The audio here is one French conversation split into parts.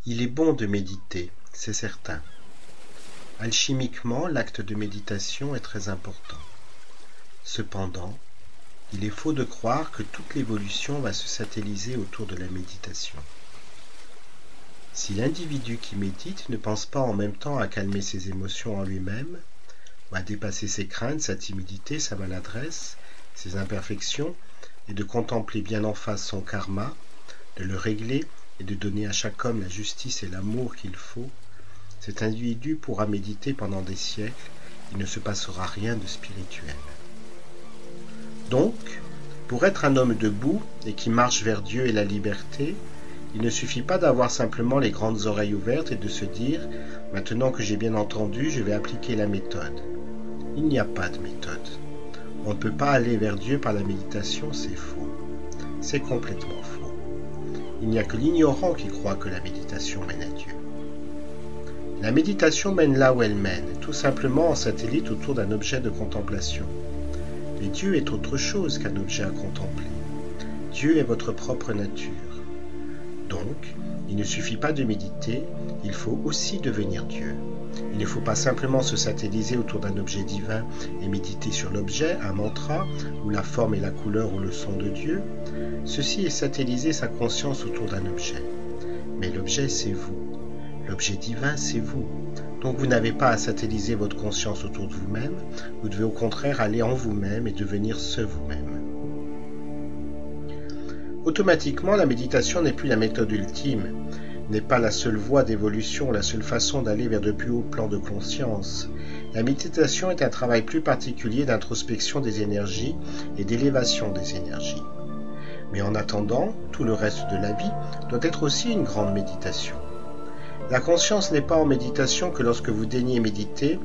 Il est bon de méditer, c'est certain. Alchimiquement, l'acte de méditation est très important. Cependant, il est faux de croire que toute l'évolution va se satelliser autour de la méditation. Si l'individu qui médite ne pense pas en même temps à calmer ses émotions en lui-même, ou à dépasser ses craintes, sa timidité, sa maladresse, ses imperfections, et de contempler bien en face son karma, de le régler et de donner à chaque homme la justice et l'amour qu'il faut, cet individu pourra méditer pendant des siècles, il ne se passera rien de spirituel. Donc, pour être un homme debout et qui marche vers Dieu et la liberté, il ne suffit pas d'avoir simplement les grandes oreilles ouvertes et de se dire « Maintenant que j'ai bien entendu, je vais appliquer la méthode ». Il n'y a pas de méthode. On ne peut pas aller vers Dieu par la méditation, c'est faux. C'est complètement faux. Il n'y a que l'ignorant qui croit que la méditation mène à Dieu. La méditation mène là où elle mène, tout simplement en satellite autour d'un objet de contemplation. Mais Dieu est autre chose qu'un objet à contempler. Dieu est votre propre nature. Donc, il ne suffit pas de méditer, il faut aussi devenir Dieu. Il ne faut pas simplement se satelliser autour d'un objet divin et méditer sur l'objet, un mantra, ou la forme et la couleur ou le son de Dieu. Ceci est satelliser sa conscience autour d'un objet. Mais l'objet, c'est vous. L'objet divin, c'est vous. Donc vous n'avez pas à satelliser votre conscience autour de vous-même, vous devez au contraire aller en vous-même et devenir ce vous-même. Automatiquement, la méditation n'est plus la méthode ultime, n'est pas la seule voie d'évolution, la seule façon d'aller vers de plus hauts plans de conscience. La méditation est un travail plus particulier d'introspection des énergies et d'élévation des énergies. Mais en attendant, tout le reste de la vie doit être aussi une grande méditation. La conscience n'est pas en méditation que lorsque vous daignez méditer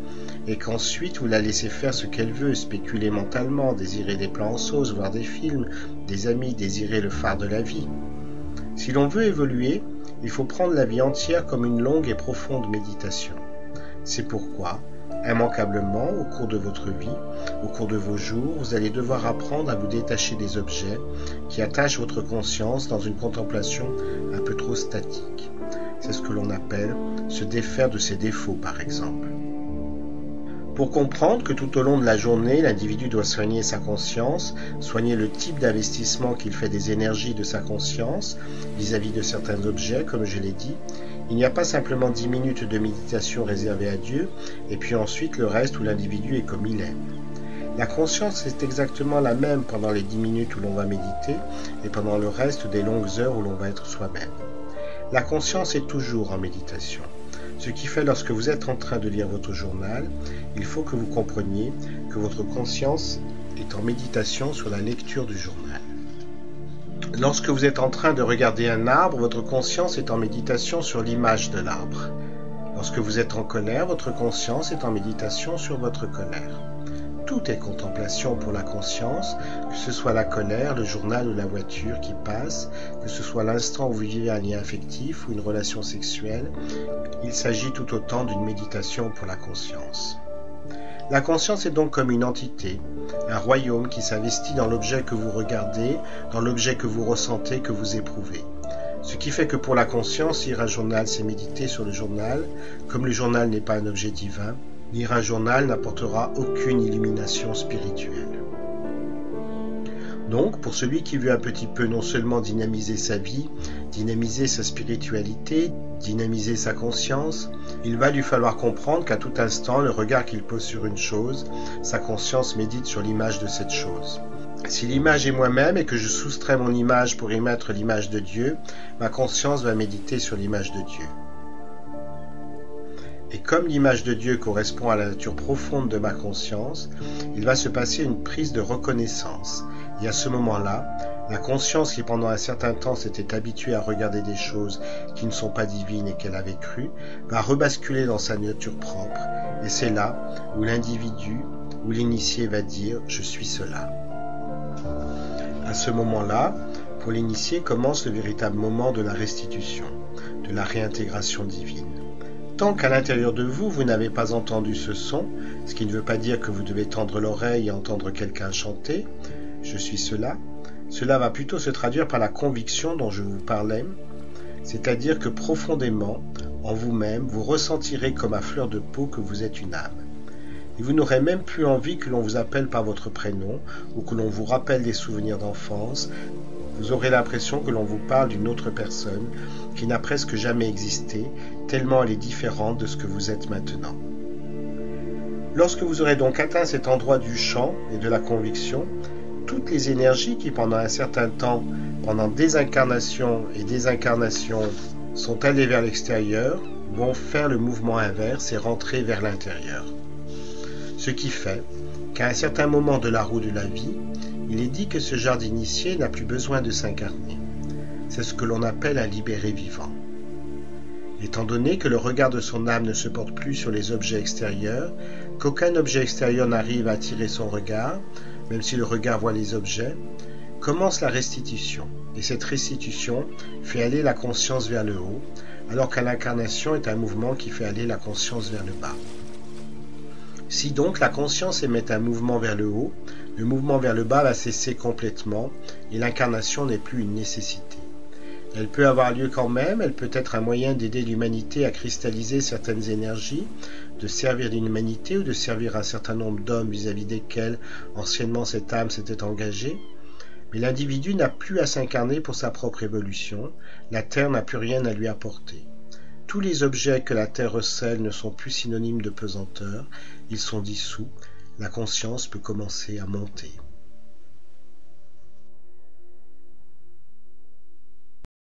et qu'ensuite vous la laissez faire ce qu'elle veut, spéculer mentalement, désirer des plans en sauce, voir des films, des amis, désirer le phare de la vie. Si l'on veut évoluer, il faut prendre la vie entière comme une longue et profonde méditation. C'est pourquoi, immanquablement, au cours de votre vie, au cours de vos jours, vous allez devoir apprendre à vous détacher des objets qui attachent votre conscience dans une contemplation un peu trop statique. C'est ce que l'on appelle se défaire de ses défauts, par exemple. Pour comprendre que tout au long de la journée, l'individu doit soigner sa conscience, soigner le type d'investissement qu'il fait des énergies de sa conscience vis-à-vis de certains objets, comme je l'ai dit, il n'y a pas simplement 10 minutes de méditation réservée à Dieu, et puis ensuite le reste où l'individu est comme il est. La conscience est exactement la même pendant les 10 minutes où l'on va méditer, et pendant le reste des longues heures où l'on va être soi-même. La conscience est toujours en méditation. Ce qui fait lorsque vous êtes en train de lire votre journal, il faut que vous compreniez que votre conscience est en méditation sur la lecture du journal. Lorsque vous êtes en train de regarder un arbre, votre conscience est en méditation sur l'image de l'arbre. Lorsque vous êtes en colère, votre conscience est en méditation sur votre colère. Tout est contemplation pour la conscience, que ce soit la colère, le journal ou la voiture qui passe, que ce soit l'instant où vous vivez un lien affectif ou une relation sexuelle, il s'agit tout autant d'une méditation pour la conscience. La conscience est donc comme une entité, un royaume qui s'investit dans l'objet que vous regardez, dans l'objet que vous ressentez, que vous éprouvez. Ce qui fait que pour la conscience, lire un journal, c'est méditer sur le journal, comme le journal n'est pas un objet divin. Lire un journal n'apportera aucune illumination spirituelle. Donc, pour celui qui veut un petit peu non seulement dynamiser sa vie, dynamiser sa spiritualité, dynamiser sa conscience, il va lui falloir comprendre qu'à tout instant, le regard qu'il pose sur une chose, sa conscience médite sur l'image de cette chose. Si l'image est moi-même et que je soustrais mon image pour y mettre l'image de Dieu, ma conscience va méditer sur l'image de Dieu. Et comme l'image de Dieu correspond à la nature profonde de ma conscience, il va se passer une prise de reconnaissance. Et à ce moment-là, la conscience qui pendant un certain temps s'était habituée à regarder des choses qui ne sont pas divines et qu'elle avait crues, va rebasculer dans sa nature propre. Et c'est là où l'individu, où l'initié va dire « je suis cela ». À ce moment-là, pour l'initié commence le véritable moment de la restitution, de la réintégration divine. Tant qu'à l'intérieur de vous, vous n'avez pas entendu ce son, ce qui ne veut pas dire que vous devez tendre l'oreille et entendre quelqu'un chanter, « Je suis cela », cela va plutôt se traduire par la conviction dont je vous parlais, c'est-à-dire que profondément, en vous-même, vous ressentirez comme à fleur de peau que vous êtes une âme. Et vous n'aurez même plus envie que l'on vous appelle par votre prénom ou que l'on vous rappelle des souvenirs d'enfance. Vous aurez l'impression que l'on vous parle d'une autre personne qui n'a presque jamais existé, tellement elle est différente de ce que vous êtes maintenant. Lorsque vous aurez donc atteint cet endroit du champ et de la conviction, toutes les énergies qui pendant un certain temps, pendant des incarnations et des incarnations, sont allées vers l'extérieur, vont faire le mouvement inverse et rentrer vers l'intérieur. Ce qui fait qu'à un certain moment de la roue de la vie, il est dit que ce genre d'initié n'a plus besoin de s'incarner. C'est ce que l'on appelle un libéré vivant. Étant donné que le regard de son âme ne se porte plus sur les objets extérieurs, qu'aucun objet extérieur n'arrive à attirer son regard, même si le regard voit les objets, commence la restitution. Et cette restitution fait aller la conscience vers le haut, alors qu'à l'incarnation est un mouvement qui fait aller la conscience vers le bas. Si donc la conscience émet un mouvement vers le haut, le mouvement vers le bas va cesser complètement et l'incarnation n'est plus une nécessité. Elle peut avoir lieu quand même, elle peut être un moyen d'aider l'humanité à cristalliser certaines énergies, de servir l'humanité ou de servir un certain nombre d'hommes vis-à-vis desquels anciennement cette âme s'était engagée. Mais l'individu n'a plus à s'incarner pour sa propre évolution, la Terre n'a plus rien à lui apporter. Tous les objets que la Terre recèle ne sont plus synonymes de pesanteur, ils sont dissous, la conscience peut commencer à monter.